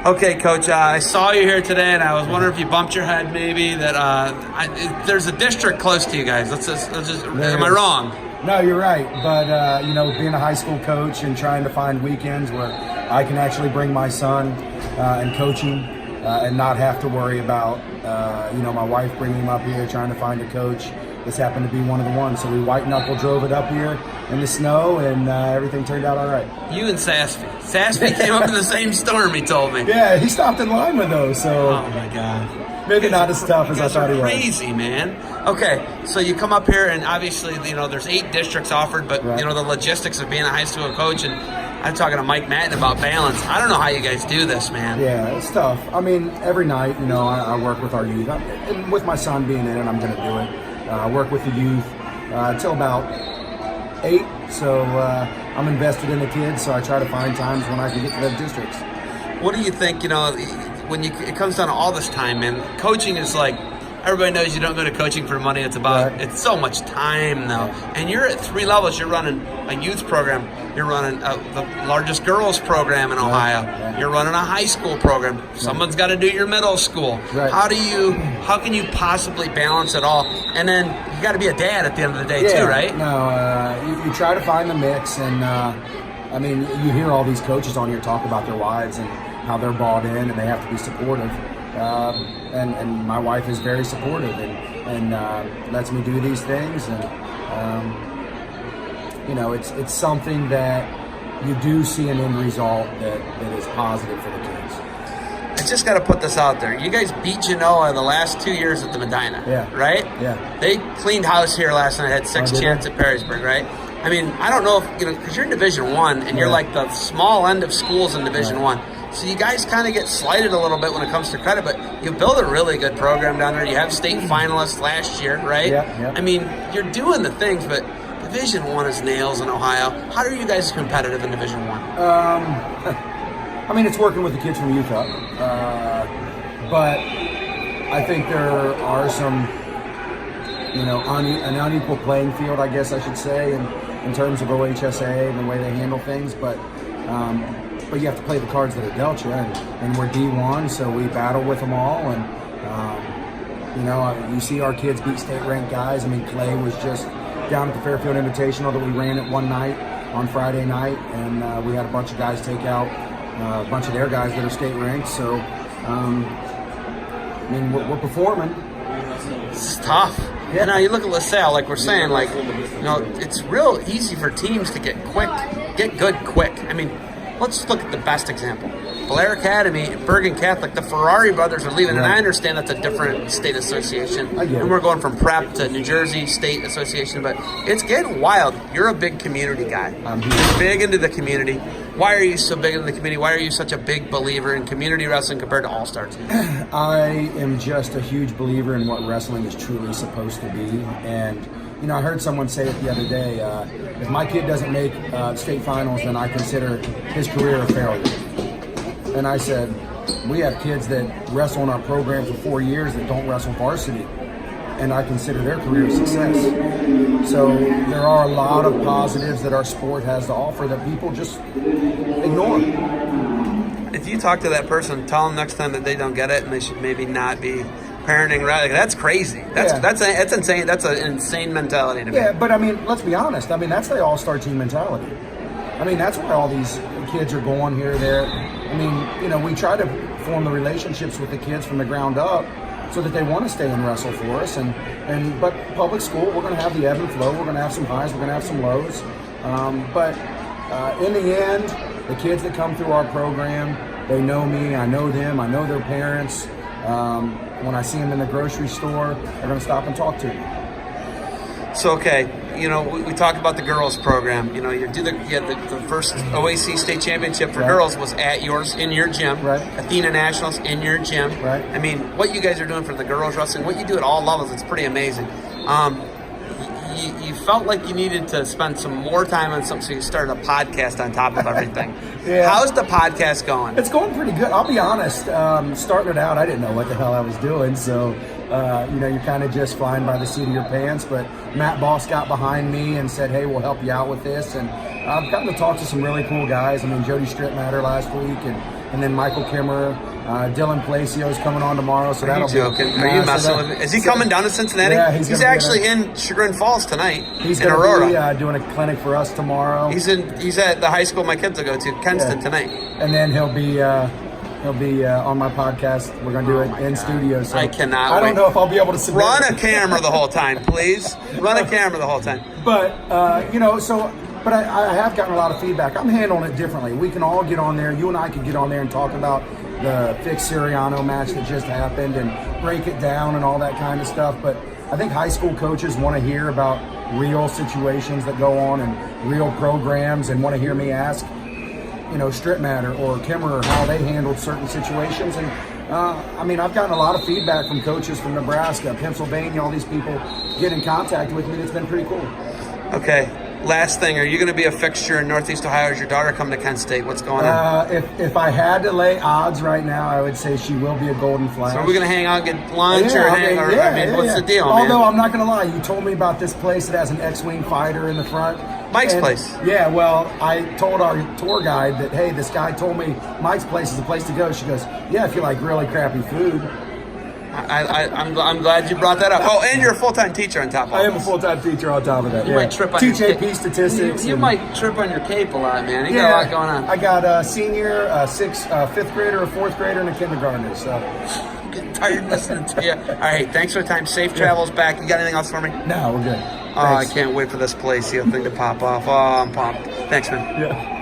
Okay, Coach, I saw you here today, and I was wondering if you bumped your head maybe that there's a district close to you guys. Am I wrong? No, you're right. But, being a high school coach and trying to find weekends where I can actually bring my son and coach him and not have to worry about, my wife bringing him up here, trying to find a coach. This happened to be one of the ones. So we white-knuckle drove it up here in the snow, and everything turned out all right. You and Sassby. Sassby came up in the same storm, he told me. Yeah, he stopped in Lima, though. So oh, my God. Maybe not as tough as I thought he was. Crazy, man. Okay, so you come up here, and obviously, there's 8 districts offered, but, right. The logistics of being a high school coach, and I'm talking to Mike Madden about balance. I don't know how you guys do this, man. Yeah, it's tough. I mean, every night, I work with our youth. And with my son being in it, I'm going to do it. I work with the youth till about 8, so I'm invested in the kids, so I try to find times when I can get to those districts. What do you think, when it comes down to all this time, man, coaching is like, everybody knows you don't go to coaching for money. It's about, right. It's so much time, though. And you're at 3 levels. You're running a youth program. You're running the largest girls program in Ohio. Right. You're running a high school program. Someone's got to do your middle school. Right. How can you possibly balance it all? And then you got to be a dad at the end of the day, too, right? No, you try to find the mix. And, you hear all these coaches on here talk about their wives and how they're bought in and they have to be supportive. And my wife is very supportive and lets me do these things. And, it's something that you do see an end result that is positive for the kids. I just got to put this out there. You guys beat Genoa the last 2 years at the Medina, right? Yeah. They cleaned house here last night, had 6 chances at Perrysburg, right? I mean, I don't know if, because you're in Division I, and you're like the small end of schools in Division I. So you guys kind of get slighted a little bit when it comes to credit, but you build a really good program down there. You have state finalists last year, right? Yeah. I mean, you're doing the things, but Division I is nails in Ohio. How are you guys competitive in Division I? It's working with the kids from youth up. But I think there are some, an unequal playing field, I guess I should say, in terms of OHSA and the way they handle things. But you have to play the cards that are dealt you, and we're D1, so we battle with them all. And you see our kids beat state-ranked guys. Clay was just down at the Fairfield Invitational that we ran it one night on Friday night, and we had a bunch of guys take out a bunch of their guys that are state-ranked. So, we're performing. It's tough. Yeah. You look at LaSalle, like we're saying, it's real easy for teams to get good quick. Let's look at the best example. Blair Academy, Bergen Catholic, the Ferrari brothers are leaving, and I understand that's a different state association. And we're going from prep to New Jersey State Association, but it's getting wild. You're a big community guy. You're big into the community. Why are you so big into the community? Why are you such a big believer in community wrestling compared to All-Stars? I am just a huge believer in what wrestling is truly supposed to be. And I heard someone say it the other day, if my kid doesn't make state finals, then I consider his career a failure. And I said, we have kids that wrestle in our program for 4 years that don't wrestle varsity, and I consider their career a success. So there are a lot of positives that our sport has to offer that people just ignore. If you talk to that person, tell them next time that they don't get it and they should maybe not be parenting, right? That's crazy. That's insane. That's an insane mentality to me. Yeah, but let's be honest. That's the all-star team mentality. That's why all these kids are going here, there. We try to form the relationships with the kids from the ground up so that they want to stay and wrestle for us. But public school, we're going to have the ebb and flow. We're going to have some highs. We're going to have some lows. But in the end, the kids that come through our program, they know me. I know them. I know their parents. When I see them in the grocery store, they're going to stop and talk to me. So, okay, we talked about the girls program. You had the first OAC state championship for girls was in your gym. Right. Athena Nationals in your gym. Right. What you guys are doing for the girls wrestling, what you do at all levels, it's pretty amazing. You felt like you needed to spend some more time on something, so you started a podcast on top of everything. Yeah. How's the podcast going? It's going pretty good. I'll be honest. Starting it out, I didn't know what the hell I was doing, so you're kind of just flying by the seat of your pants. But Matt Boss got behind me and said, "Hey, we'll help you out with this." And I've gotten to talk to some really cool guys. Jody Strittmatter last week, and and then Michael Kimmer, Dylan Placio's coming on tomorrow. So Are you joking? Are you messing with me? Is he coming down to Cincinnati? Yeah, he's actually in Chagrin Falls tonight. He's in Aurora. Be, doing a clinic for us tomorrow. He's at the high school my kids will go to, Kenston, tonight. And then he'll be on my podcast. We're going to do it in studio. So I cannot I don't wait. know if I'll be able to submit. Run a camera the whole time, please. Run a camera the whole time. But, But I have gotten a lot of feedback. I'm handling it differently. We can all get on there. You and I can get on there and talk about the Fix Siriano match that just happened and break it down and all that kind of stuff. But I think high school coaches want to hear about real situations that go on and real programs and want to hear me ask, Strip Matter or Kimmer how they handled certain situations. And I've gotten a lot of feedback from coaches from Nebraska, Pennsylvania, all these people get in contact with me. It's been pretty cool. Okay. Last thing, are you going to be a fixture in Northeast Ohio? Is your daughter coming to Kent State? What's going on? If I had to lay odds right now, I would say she will be a Golden Flash. So are we going to hang out, get lunch, what's the deal, Although man? I'm not going to lie, you told me about this place that has an X-Wing fighter in the front. Mike's place. Yeah, well, I told our tour guide that, hey, this guy told me Mike's place is the place to go. She goes, yeah, if you like really crappy food. I'm glad you brought that up. Oh, and you're a full-time teacher on top of it. I am a full-time teacher on top of that. You might trip on teach your AP statistics. You might trip on your cape a lot, man. You got a lot going on. I got a senior, fifth grader, a fourth grader, and a kindergartner. So I'm getting tired listening to you. All right, thanks for the time. Safe travels back. You got anything else for me? No, we're good. Oh, I can't wait for this place thing to pop off. Oh, I'm pumped. Thanks, man. Yeah.